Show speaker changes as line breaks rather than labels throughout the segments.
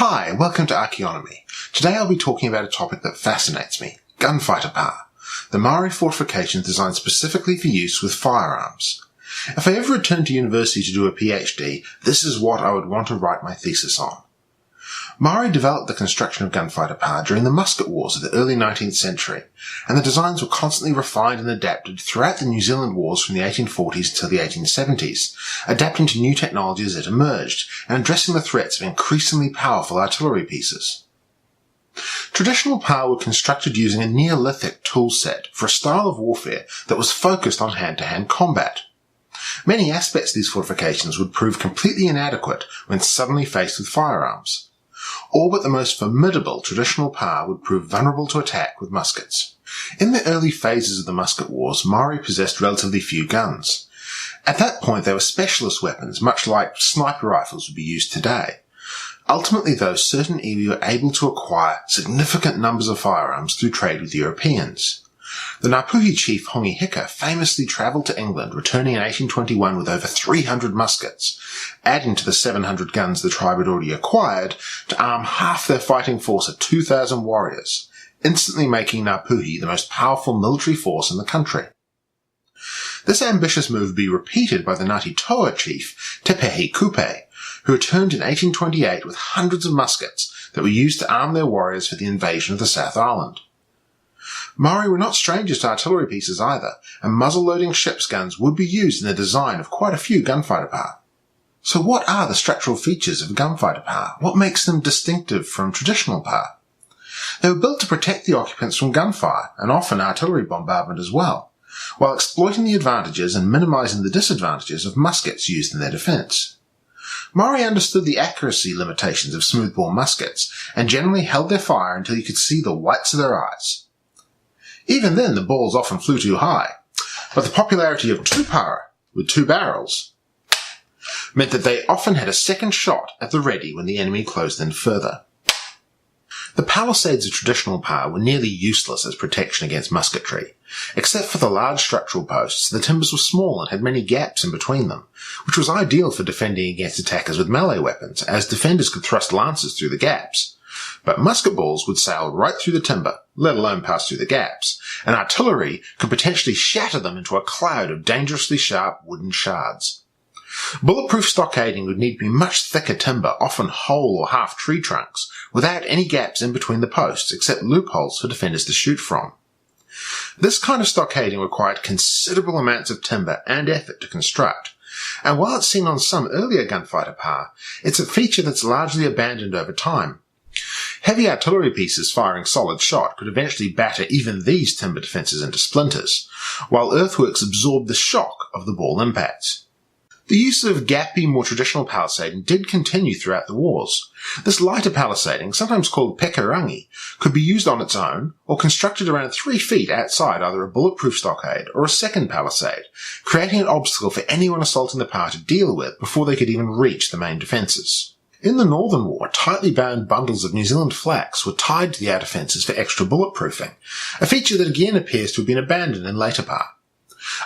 Hi, welcome to Archaeonomy. Today I'll be talking about a topic that fascinates me, Gunfighter Pa, the Maori fortification designed specifically for use with firearms. If I ever returned to university to do a PhD, this is what I would want to write my thesis on. Maori developed the construction of Gunfighter Pa during the musket wars of the early 19th century, and the designs were constantly refined and adapted throughout the New Zealand wars from the 1840s until the 1870s, adapting to new technologies that emerged and addressing the threats of increasingly powerful artillery pieces. Traditional Pa were constructed using a Neolithic tool set for a style of warfare that was focused on hand-to-hand combat. Many aspects of these fortifications would prove completely inadequate when suddenly faced with firearms. All but the most formidable traditional Pa would prove vulnerable to attack with muskets. In the early phases of the musket wars, Maori possessed relatively few guns. At that point, they were specialist weapons, much like sniper rifles would be used today. Ultimately, though, certain iwi were able to acquire significant numbers of firearms through trade with Europeans. The Ngāpuhi chief Hongi Hika famously travelled to England, returning in 1821 with over 300 muskets, adding to the 700 guns the tribe had already acquired to arm half their fighting force of 2,000 warriors, instantly making Ngāpuhi the most powerful military force in the country. This ambitious move would be repeated by the Ngāti Toa chief Tepehi Kupe, who returned in 1828 with hundreds of muskets that were used to arm their warriors for the invasion of the South Island. Maori were not strangers to artillery pieces either, and muzzle-loading ship's guns would be used in the design of quite a few Gunfighter Pa. So what are the structural features of Gunfighter Pa? What makes them distinctive from traditional Pa? They were built to protect the occupants from gunfire, and often artillery bombardment as well, while exploiting the advantages and minimising the disadvantages of muskets used in their defence. Maori understood the accuracy limitations of smoothbore muskets, and generally held their fire until you could see the whites of their eyes. Even then, the balls often flew too high, but the popularity of tupara, with two barrels, meant that they often had a second shot at the ready when the enemy closed in further. The palisades of traditional Pa were nearly useless as protection against musketry. Except for the large structural posts, the timbers were small and had many gaps in between them, which was ideal for defending against attackers with melee weapons, as defenders could thrust lances through the gaps. But musket balls would sail right through the timber, let alone pass through the gaps, and artillery could potentially shatter them into a cloud of dangerously sharp wooden shards. Bulletproof stockading would need to be much thicker timber, often whole or half tree trunks, without any gaps in between the posts except loopholes for defenders to shoot from. This kind of stockading required considerable amounts of timber and effort to construct, and while it's seen on some earlier Gunfighter Pa, it's a feature that's largely abandoned over time. Heavy artillery pieces firing solid shot could eventually batter even these timber defences into splinters, while earthworks absorbed the shock of the ball impacts. The use of gappy, more traditional palisading did continue throughout the wars. This lighter palisading, sometimes called pekarangi, could be used on its own or constructed around 3 feet outside either a bulletproof stockade or a second palisade, creating an obstacle for anyone assaulting the Pa to deal with before they could even reach the main defences. In the Northern War, tightly bound bundles of New Zealand flax were tied to the outer fences for extra bulletproofing, a feature that again appears to have been abandoned in later Pa.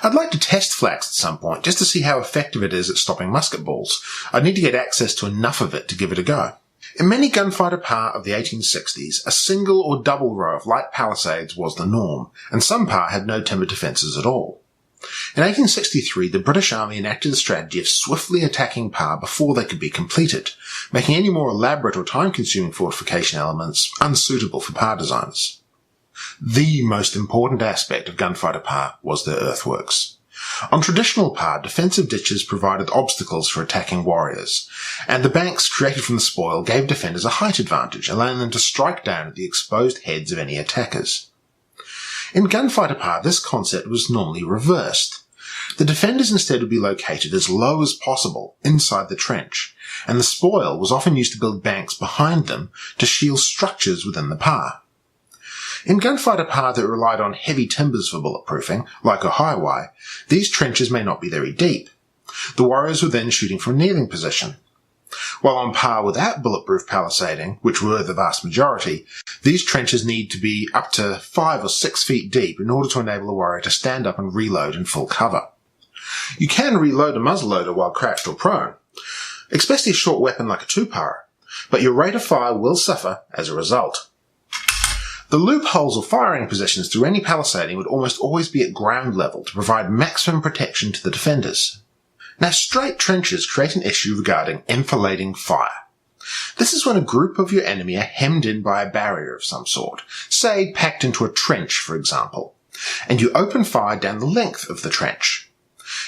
I'd like to test flax at some point, just to see how effective it is at stopping musket balls. I'd need to get access to enough of it to give it a go. In many Gunfighter Pa of the 1860s, a single or double row of light palisades was the norm, and some Pa had no timber defences at all. In 1863, the British Army enacted the strategy of swiftly attacking Pa before they could be completed, making any more elaborate or time-consuming fortification elements unsuitable for Pa designers. The most important aspect of Gunfighter Pa was their earthworks. On traditional Pa, defensive ditches provided obstacles for attacking warriors, and the banks created from the spoil gave defenders a height advantage, allowing them to strike down at the exposed heads of any attackers. In Gunfighter Pa, this concept was normally reversed. The defenders instead would be located as low as possible inside the trench, and the spoil was often used to build banks behind them to shield structures within the Pa. In Gunfighter Pa that relied on heavy timbers for bulletproofing, like a highway, these trenches may not be very deep. The warriors were then shooting from a kneeling position. While on Pa without bulletproof palisading, which were the vast majority, these trenches need to be up to 5 or 6 feet deep in order to enable a warrior to stand up and reload in full cover. You can reload a muzzleloader while crouched or prone, especially a short weapon like a tupara, but your rate of fire will suffer as a result. The loopholes or firing positions through any palisading would almost always be at ground level to provide maximum protection to the defenders. Now, straight trenches create an issue regarding enfilading fire. This is when a group of your enemy are hemmed in by a barrier of some sort, say packed into a trench, for example, and you open fire down the length of the trench.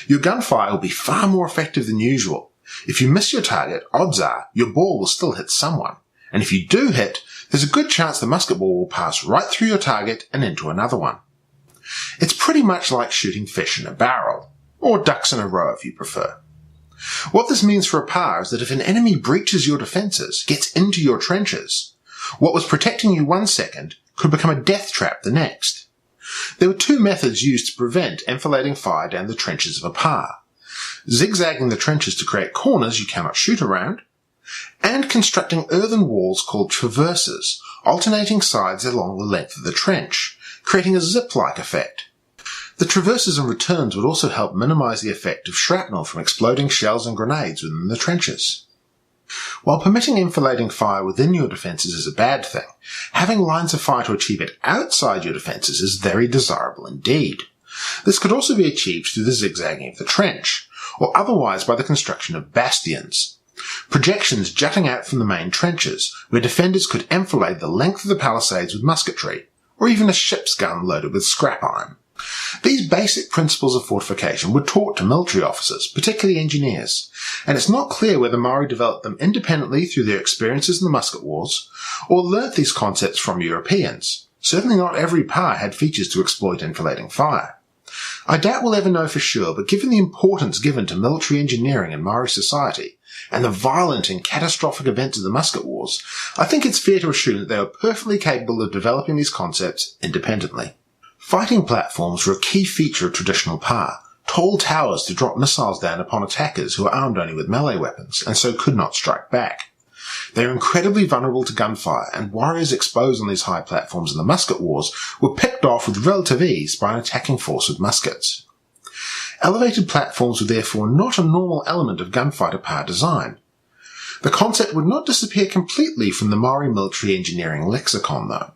Your gunfire will be far more effective than usual. If you miss your target, odds are your ball will still hit someone, and if you do hit, there's a good chance the musket ball will pass right through your target and into another one. It's pretty much like shooting fish in a barrel, or ducks in a row if you prefer. What this means for a Pa is that if an enemy breaches your defences, gets into your trenches, what was protecting you 1 second could become a death trap the next. There were 2 methods used to prevent enfilading fire down the trenches of a Pa: zigzagging the trenches to create corners you cannot shoot around, and constructing earthen walls called traverses, alternating sides along the length of the trench, creating a zip-like effect. The traverses and returns would also help minimise the effect of shrapnel from exploding shells and grenades within the trenches. While permitting enfilading fire within your defences is a bad thing, having lines of fire to achieve it outside your defences is very desirable indeed. This could also be achieved through the zigzagging of the trench, or otherwise by the construction of bastions, projections jutting out from the main trenches, where defenders could enfilade the length of the palisades with musketry, or even a ship's gun loaded with scrap iron. These basic principles of fortification were taught to military officers, particularly engineers, and it's not clear whether Maori developed them independently through their experiences in the musket wars, or learnt these concepts from Europeans. Certainly not every Pa had features to exploit enfilading fire. I doubt we'll ever know for sure, but given the importance given to military engineering in Maori society, and the violent and catastrophic events of the musket wars, I think it's fair to assume that they were perfectly capable of developing these concepts independently. Fighting platforms were a key feature of traditional Pa, tall towers to drop missiles down upon attackers who were armed only with melee weapons, and so could not strike back. They were incredibly vulnerable to gunfire, and warriors exposed on these high platforms in the musket wars were picked off with relative ease by an attacking force with muskets. Elevated platforms were therefore not a normal element of Gunfighter Pa design. The concept would not disappear completely from the Maori military engineering lexicon, though.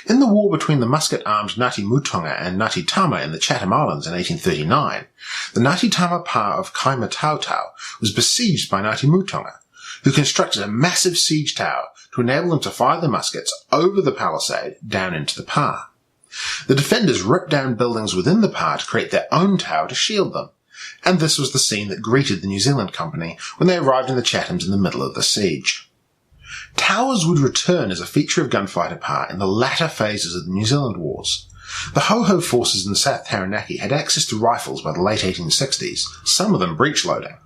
In the war between the musket-armed Ngāti Mutunga and Ngāti Tama in the Chatham Islands in 1839, the Ngāti Tama Pa of Kaimatautau was besieged by Ngāti Mutunga, who constructed a massive siege tower to enable them to fire their muskets over the palisade down into the Pa. The defenders ripped down buildings within the Pa to create their own tower to shield them, and this was the scene that greeted the New Zealand Company when they arrived in the Chathams in the middle of the siege. Towers would return as a feature of Gunfighter Pa in the latter phases of the New Zealand Wars. The Ho-Ho forces in the South Taranaki had access to rifles by the late 1860s, some of them breech-loading.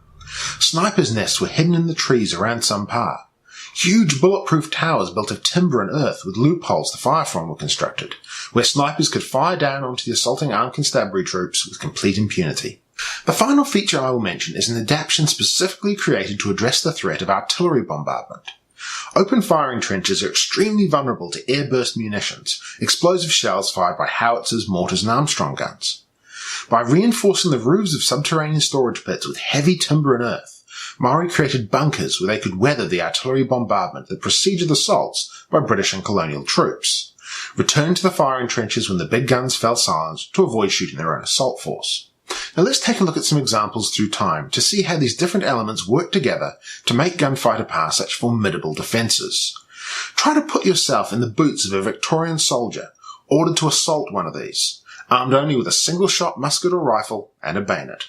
Snipers' nests were hidden in the trees around some Pa. Huge bulletproof towers built of timber and earth with loopholes to fire from were constructed, where snipers could fire down onto the assaulting armed constabulary troops with complete impunity. The final feature I will mention is an adaptation specifically created to address the threat of artillery bombardment. Open firing trenches are extremely vulnerable to airburst munitions, explosive shells fired by howitzers, mortars and Armstrong guns. By reinforcing the roofs of subterranean storage pits with heavy timber and earth, Maori created bunkers where they could weather the artillery bombardment that preceded assaults by British and colonial troops, return to the firing trenches when the big guns fell silent to avoid shooting their own assault force. Now let's take a look at some examples through time to see how these different elements work together to make Gunfighter Pa such formidable defences. Try to put yourself in the boots of a Victorian soldier ordered to assault one of these, armed only with a single-shot musket or rifle and a bayonet.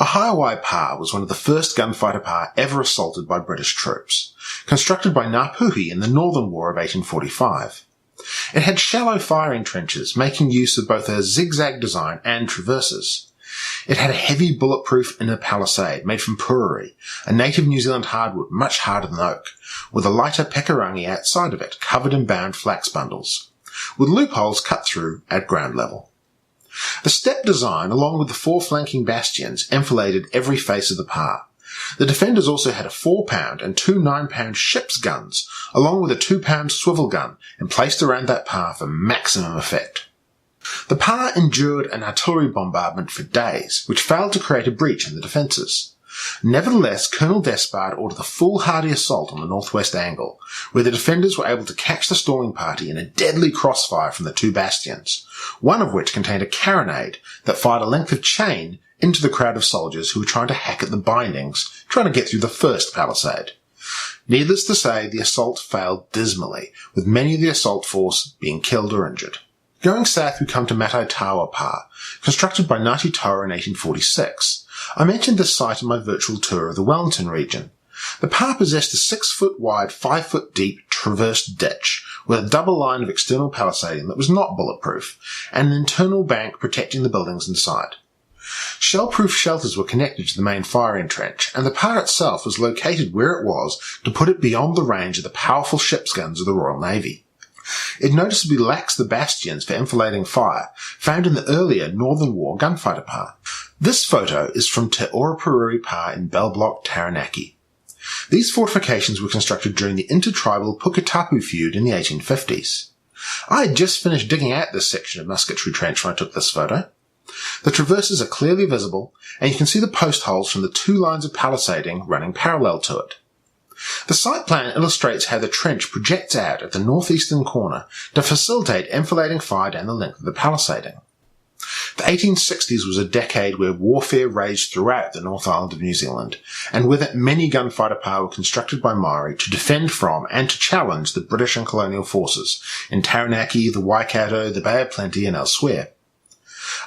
A Horowhenua Pa was one of the first Gunfighter Pa ever assaulted by British troops, constructed by Ngāpuhi in the Northern War of 1845. It had shallow firing trenches, making use of both a zigzag design and traverses. It had a heavy bulletproof inner palisade made from puriri, a native New Zealand hardwood much harder than oak, with a lighter pekarangi outside of it covered in bound flax bundles, with loopholes cut through at ground level. The step design, along with the 4 flanking bastions, enfiladed every face of the Pa. The defenders also had a 4-pound and 2 9-pound ship's guns, along with a 2-pound swivel gun, and placed around that Pa for maximum effect. The Pa endured an artillery bombardment for days, which failed to create a breach in the defences. Nevertheless, Colonel Despard ordered a foolhardy assault on the northwest angle, where the defenders were able to catch the storming party in a deadly crossfire from the two bastions, one of which contained a carronade that fired a length of chain into the crowd of soldiers who were trying to hack at the bindings, trying to get through the first palisade. Needless to say, the assault failed dismally, with many of the assault force being killed or injured. Going south, we come to Quartermaster Pa, constructed by Ngāti Toa in 1846. I mentioned this site in my virtual tour of the Wellington region. The Pa possessed a 6-foot wide, 5-foot deep traverse ditch with a double line of external palisading that was not bulletproof, and an internal bank protecting the buildings inside. Shell-proof shelters were connected to the main firing trench, and the Pa itself was located where it was to put it beyond the range of the powerful ship's guns of the Royal Navy. It noticeably lacks the bastions for enfilading fire found in the earlier Northern War Gunfighter Pa. This photo is from Te Ora Pa in Bell Block, Taranaki. These fortifications were constructed during the intertribal Puketapu feud in the 1850s. I had just finished digging out this section of musketry trench when I took this photo. The traverses are clearly visible, and you can see the post holes from the two lines of palisading running parallel to it. The site plan illustrates how the trench projects out at the northeastern corner to facilitate enfilading fire down the length of the palisading. The 1860s was a decade where warfare raged throughout the North Island of New Zealand, and with it many Gunfighter Pa were constructed by Maori to defend from and to challenge the British and colonial forces in Taranaki, the Waikato, the Bay of Plenty and elsewhere.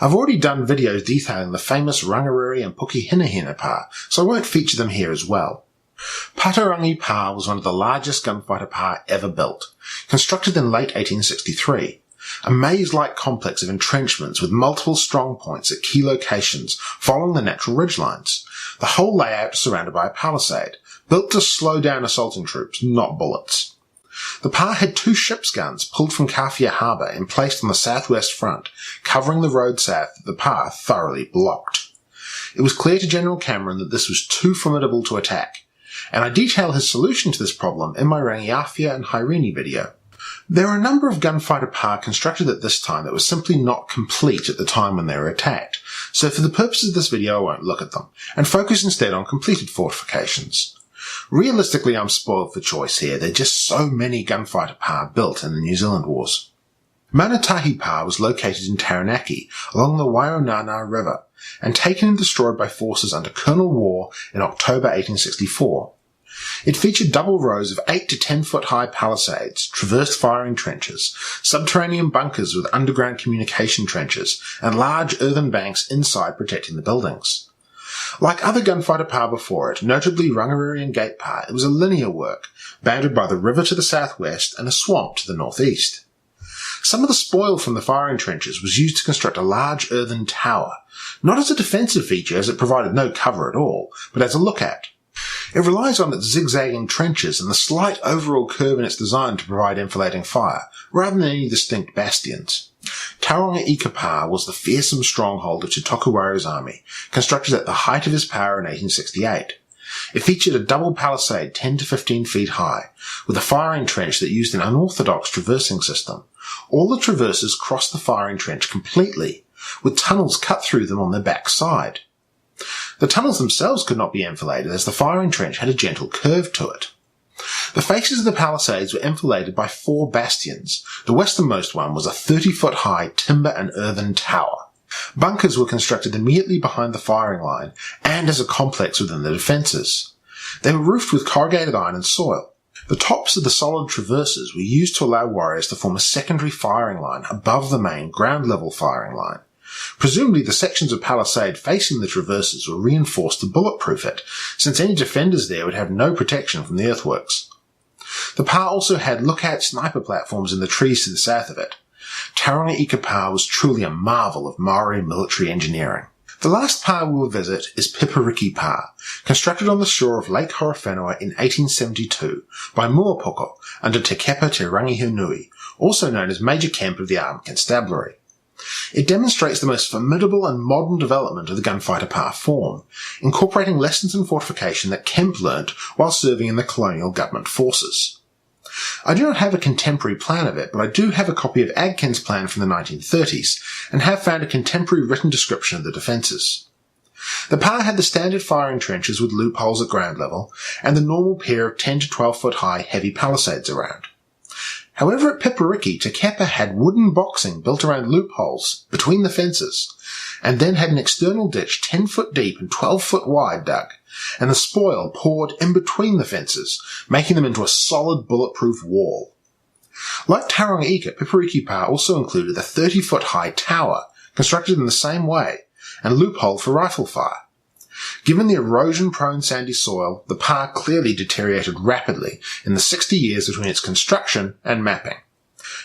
I've already done videos detailing the famous Rangariri and Horowhenua Pa, so I won't feature them here as well. Patarāngi Pa was one of the largest Gunfighter Pa ever built, constructed in late 1863. A maze-like complex of entrenchments with multiple strong points at key locations following the natural ridgelines. The whole layout surrounded by a palisade, built to slow down assaulting troops, not bullets. The Pa had 2 ship's guns pulled from Kawhia Harbour and placed on the southwest front, covering the road south that the Pa thoroughly blocked. It was clear to General Cameron that this was too formidable to attack, and I detail his solution to this problem in my Rangiawhia and Haerini video. There are a number of Gunfighter Pa constructed at this time that were simply not complete at the time when they were attacked, so for the purposes of this video I won't look at them, and focus instead on completed fortifications. Realistically, I'm spoiled for choice here. There are just so many Gunfighter Pa built in the New Zealand Wars. Manatahi Pa was located in Taranaki along the Horowhenua River and taken and destroyed by forces under Colonel War in October 1864. It featured double rows of 8 to 10 foot high palisades, traverse firing trenches, subterranean bunkers with underground communication trenches, and large earthen banks inside protecting the buildings. Like other Gunfighter Pa before it, notably Rangariri and Gate Pa, it was a linear work, bounded by the river to the southwest and a swamp to the northeast. Some of the spoil from the firing trenches was used to construct a large earthen tower, not as a defensive feature as it provided no cover at all, but as a lookout. It relies on its zigzagging trenches and the slight overall curve in its design to provide enfilading fire, rather than any distinct bastions. Tauranga Pa was the fearsome stronghold of Te Tokuwari's army, constructed at the height of his power in 1868. It featured a double palisade 10 to 15 feet high, with a firing trench that used an unorthodox traversing system. All the traverses crossed the firing trench completely, with tunnels cut through them on their back side. The tunnels themselves could not be enfiladed as the firing trench had a gentle curve to it. The faces of the palisades were enfiladed by 4 bastions. The westernmost one was a 30-foot high timber and earthen tower. Bunkers were constructed immediately behind the firing line and as a complex within the defences. They were roofed with corrugated iron and soil. The tops of the solid traverses were used to allow warriors to form a secondary firing line above the main ground-level firing line. Presumably the sections of palisade facing the traverses were reinforced to bulletproof it, since any defenders there would have no protection from the earthworks. The Pa also had lookout sniper platforms in the trees to the south of it. Tauranga Pa was truly a marvel of Maori military engineering. The last Pa we will visit is Pipariki Pa, constructed on the shore of Lake Horowhenua in 1872 by Muapoko under Te Kepa Te Rangihinui, also known as Major Kemp of the Armed Constabulary. It demonstrates the most formidable and modern development of the Gunfighter Pa form, incorporating lessons in fortification that Kemp learnt while serving in the colonial government forces. I do not have a contemporary plan of it, but I do have a copy of Adkin's plan from the 1930s, and have found a contemporary written description of the defences. The Pa had the standard firing trenches with loopholes at ground level, and the normal pair of 10 to 12 foot high heavy palisades around. However, at Pipariki, Tekepa had wooden boxing built around loopholes between the fences, and then had an external ditch 10 foot deep and 12 foot wide dug, and the spoil poured in between the fences, making them into a solid bulletproof wall. Like Taronga Ika, Pipariki Pa also included a 30 foot high tower, constructed in the same way, and a loophole for rifle fire. Given the erosion-prone sandy soil, the Pa clearly deteriorated rapidly in the 60 years between its construction and mapping.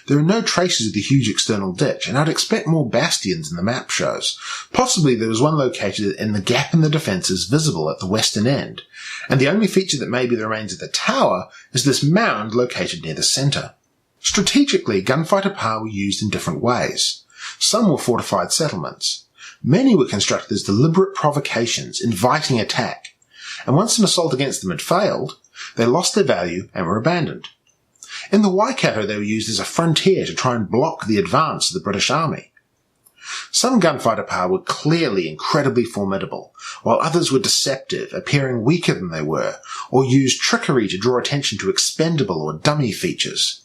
There are no traces of the huge external ditch, and I'd expect more bastions than the map shows. Possibly there was one located in the gap in the defences visible at the western end, and the only feature that may be the remains of the tower is this mound located near the centre. Strategically, Gunfighter Pa were used in different ways. Some were fortified settlements. Many were constructed as deliberate provocations, inviting attack, and once an assault against them had failed, they lost their value and were abandoned. In the Waikato, they were used as a frontier to try and block the advance of the British Army. Some Gunfighter Pa were clearly incredibly formidable, while others were deceptive, appearing weaker than they were, or used trickery to draw attention to expendable or dummy features.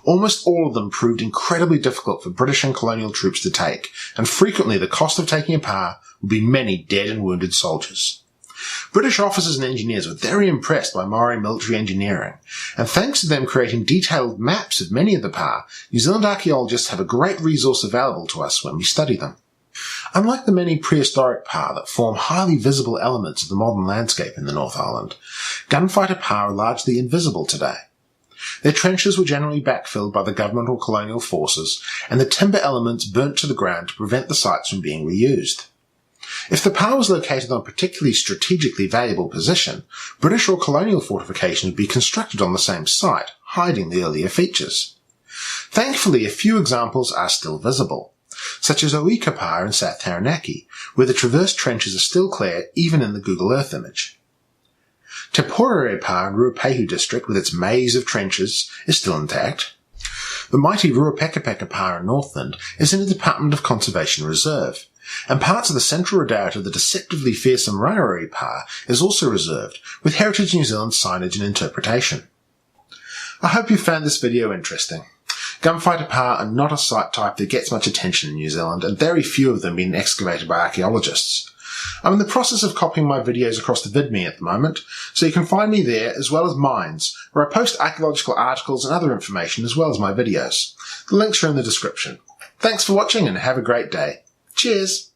Almost all of them proved incredibly difficult for British and colonial troops to take, and frequently the cost of taking a Pa would be many dead and wounded soldiers. British officers and engineers were very impressed by Maori military engineering, and thanks to them creating detailed maps of many of the Pa, New Zealand archaeologists have a great resource available to us when we study them. Unlike the many prehistoric Pa that form highly visible elements of the modern landscape in the North Island, Gunfighter Pa are largely invisible today. Their trenches were generally backfilled by the government or colonial forces, and the timber elements burnt to the ground to prevent the sites from being reused. If the Pa was located on a particularly strategically valuable position, British or colonial fortifications would be constructed on the same site, hiding the earlier features. Thankfully, a few examples are still visible, such as Oika Pa in South Taranaki, where the traverse trenches are still clear even in the Google Earth image. Te Porere Pa in Ruapehu district, with its maze of trenches, is still intact. The mighty Ruapekapeka Pa in Northland is in the Department of Conservation Reserve, and parts of the central redoubt of the deceptively fearsome Rangiriri Pa is also reserved, with Heritage New Zealand signage and interpretation. I hope you found this video interesting. Gunfighter Pa are not a site type that gets much attention in New Zealand, and very few of them being excavated by archaeologists. I'm in the process of copying my videos across to VidMe at the moment, so you can find me there as well as Minds, where I post archaeological articles and other information as well as my videos. The links are in the description. Thanks for watching and have a great day. Cheers!